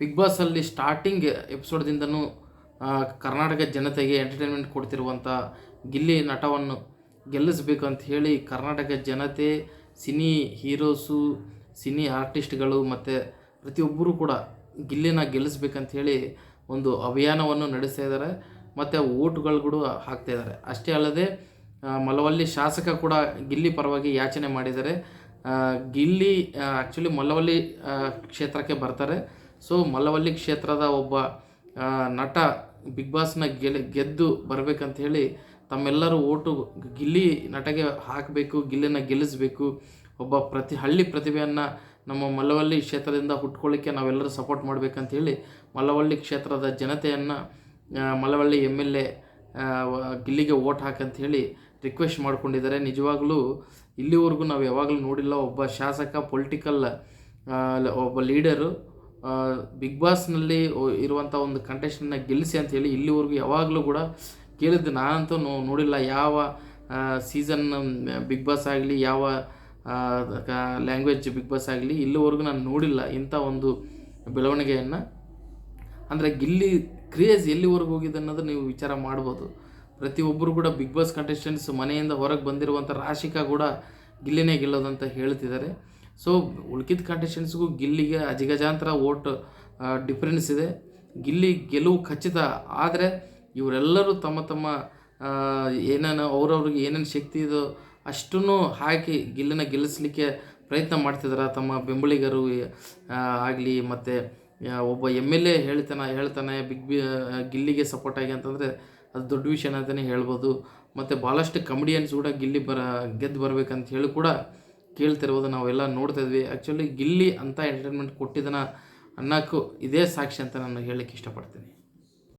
Big ಬಾಸಲ್ಲಿ starting ಎಪಿಸೋಡ್ದಿಂದನೂ Karnataka ಜನತೆಗೆ entertainment ಕೊಡ್ತಿರುವಂಥ Gilli ನಟವನ್ನು ಗೆಲ್ಲಿಸಬೇಕು ಅಂತ ಹೇಳಿ ಕರ್ನಾಟಕ ಜನತೆ, ಸಿನಿ ಹೀರೋಸು, ಸಿನಿ ಆರ್ಟಿಸ್ಟ್ಗಳು ಮತ್ತು ಪ್ರತಿಯೊಬ್ಬರೂ ಕೂಡ ಗಿಲ್ಲಿನ ಗೆಲ್ಲಿಸ್ಬೇಕಂತ ಹೇಳಿ ಒಂದು ಅಭಿಯಾನವನ್ನು ನಡೆಸ್ತಾ ಇದ್ದಾರೆ ಮತ್ತು ಓಟ್ಗಳು ಕೂಡ ಹಾಕ್ತಾಯಿದ್ದಾರೆ. ಅಷ್ಟೇ ಅಲ್ಲದೆ ಮಲವಳ್ಳಿ ಶಾಸಕ ಕೂಡ ಗಿಲ್ಲಿ ಪರವಾಗಿ ಯಾಚನೆ ಮಾಡಿದ್ದಾರೆ. ಗಿಲ್ಲಿ ಆ್ಯಕ್ಚುಲಿ ಮಲವಳ್ಳಿ ಕ್ಷೇತ್ರಕ್ಕೆ ಬರ್ತಾರೆ. ಸೊ ಮಲವಳ್ಳಿ ಕ್ಷೇತ್ರದ ಒಬ್ಬ ನಟ ಬಿಗ್ ಬಾಸ್ನ ಗೆದ್ದು ಬರಬೇಕಂತ ಹೇಳಿ ತಮ್ಮೆಲ್ಲರೂ ಓಟು ಗಿಲ್ಲಿ ನಟಗೆ ಹಾಕಬೇಕು, ಗಿಲ್ಲಿನ ಗೆಲ್ಲಿಸಬೇಕು, ಒಬ್ಬ ಹಳ್ಳಿ ಪ್ರತಿಭೆಯನ್ನು ನಮ್ಮ ಮಲವಳ್ಳಿ ಕ್ಷೇತ್ರದಿಂದ ಹುಟ್ಕೊಳ್ಳಿಕ್ಕೆ ನಾವೆಲ್ಲರೂ ಸಪೋರ್ಟ್ ಮಾಡಬೇಕಂತ ಹೇಳಿ ಮಲವಳ್ಳಿ ಕ್ಷೇತ್ರದ ಜನತೆಯನ್ನು ಮಲವಳ್ಳಿ MLA ಗಿಲ್ಲಿಗೆ ಓಟ್ ಹಾಕಂತ ಹೇಳಿ ರಿಕ್ವೆಸ್ಟ್ ಮಾಡ್ಕೊಂಡಿದ್ದಾರೆ. ನಿಜವಾಗ್ಲೂ ಇಲ್ಲಿವರೆಗೂ ನಾವು ಯಾವಾಗಲೂ ನೋಡಿಲ್ಲ ಒಬ್ಬ ಶಾಸಕ, ಪೊಲಿಟಿಕಲ್ ಒಬ್ಬ ಲೀಡರು ಬಿಗ್ ಬಾಸ್ನಲ್ಲಿ ಇರುವಂಥ ಒಂದು ಕಂಟೆಸ್ಟನ್ನ ಗೆಲ್ಲಿಸಿ ಅಂಥೇಳಿ ಇಲ್ಲಿವರೆಗೂ ಯಾವಾಗಲೂ ಕೂಡ ಕೇಳಿದ್ದು ನಾನಂತೂ ನೋಡಿಲ್ಲ. ಯಾವ ಸೀಸನ್ ಬಿಗ್ ಬಾಸ್ ಆಗಲಿ, ಯಾವ ಲ್ಯಾಂಗ್ವೇಜ್ ಬಿಗ್ ಬಾಸ್ ಆಗಲಿ, ಇಲ್ಲಿವರೆಗೂ ನಾನು ನೋಡಿಲ್ಲ ಇಂಥ ಒಂದು ಬೆಳವಣಿಗೆಯನ್ನು. ಅಂದರೆ ಗಿಲ್ಲಿ ಕ್ರೇಜ್ ಎಲ್ಲಿವರೆಗೂ ಹೋಗಿದೆ ಅನ್ನೋದು ನೀವು ವಿಚಾರ ಮಾಡ್ಬೋದು. ಪ್ರತಿಯೊಬ್ಬರು ಕೂಡ ಬಿಗ್ ಬಾಸ್ ಕಂಟೆಸ್ಟೆಂಟ್ಸ್ ಮನೆಯಿಂದ ಹೊರಗೆ ಬಂದಿರುವಂಥ ರಾಶಿಕಾ ಕೂಡ ಗಿಲ್ಲಿನೇ ಗೆಲ್ಲೋದಂತ ಹೇಳ್ತಿದ್ದಾರೆ. ಸೊ ಉಳ್ಕಿದ ಕಂಟೆಸ್ಟೆಂಟ್ಸ್ಗೂ ಗಿಲ್ಲಿಗೆ ಅಜಗಜಾಂತರ ಓಟ್ ಡಿಫ್ರೆನ್ಸ್ ಇದೆ. ಗಿಲ್ಲಿ ಗೆಲುವು ಖಚಿತ. ಆದರೆ ಇವರೆಲ್ಲರೂ ತಮ್ಮ ತಮ್ಮ ಏನೇನು ಅವ್ರವ್ರಿಗೆ ಏನೇನು ಶಕ್ತಿ ಇದೋ ಅಷ್ಟನ್ನು ಹಾಕಿ ಗಿಲ್ಲಿನ ಗೆಲ್ಲಿಸಲಿಕ್ಕೆ ಪ್ರಯತ್ನ ಮಾಡ್ತಿದ್ದಾರೆ. ತಮ್ಮ ಬೆಂಬಲಿಗರು ಆಗಲಿ ಮತ್ತು ಒಬ್ಬ MLA ಹೇಳ್ತಾನೆ ಗಿಲ್ಲಿಗೆ ಸಪೋರ್ಟ್ ಆಗಿ ಅಂತಂದರೆ ಅದು ದೊಡ್ಡ ವಿಷಯ ಅಂತಲೇ ಹೇಳ್ಬೋದು. ಮತ್ತು ಭಾಳಷ್ಟು ಕಮಿಡಿಯನ್ಸ್ ಕೂಡ ಗಿಲ್ಲಿ ಗೆದ್ದು ಬರಬೇಕಂತ ಹೇಳಿ ಕೂಡ ಕೇಳ್ತಿರ್ಬೋದು, ನಾವೆಲ್ಲ ನೋಡ್ತಾ ಇದ್ವಿ. ಆ್ಯಕ್ಚುಲಿ ಗಿಲ್ಲಿ ಅಂಥ ಎಂಟರ್ಟೈನ್ಮೆಂಟ್ ಕೊಟ್ಟಿದ್ದಾನ ಅನ್ನೋಕ್ಕೂ ಇದೇ ಸಾಕ್ಷಿ ಅಂತ ನಾನು ಹೇಳಲಿಕ್ಕೆ ಇಷ್ಟಪಡ್ತೀನಿ.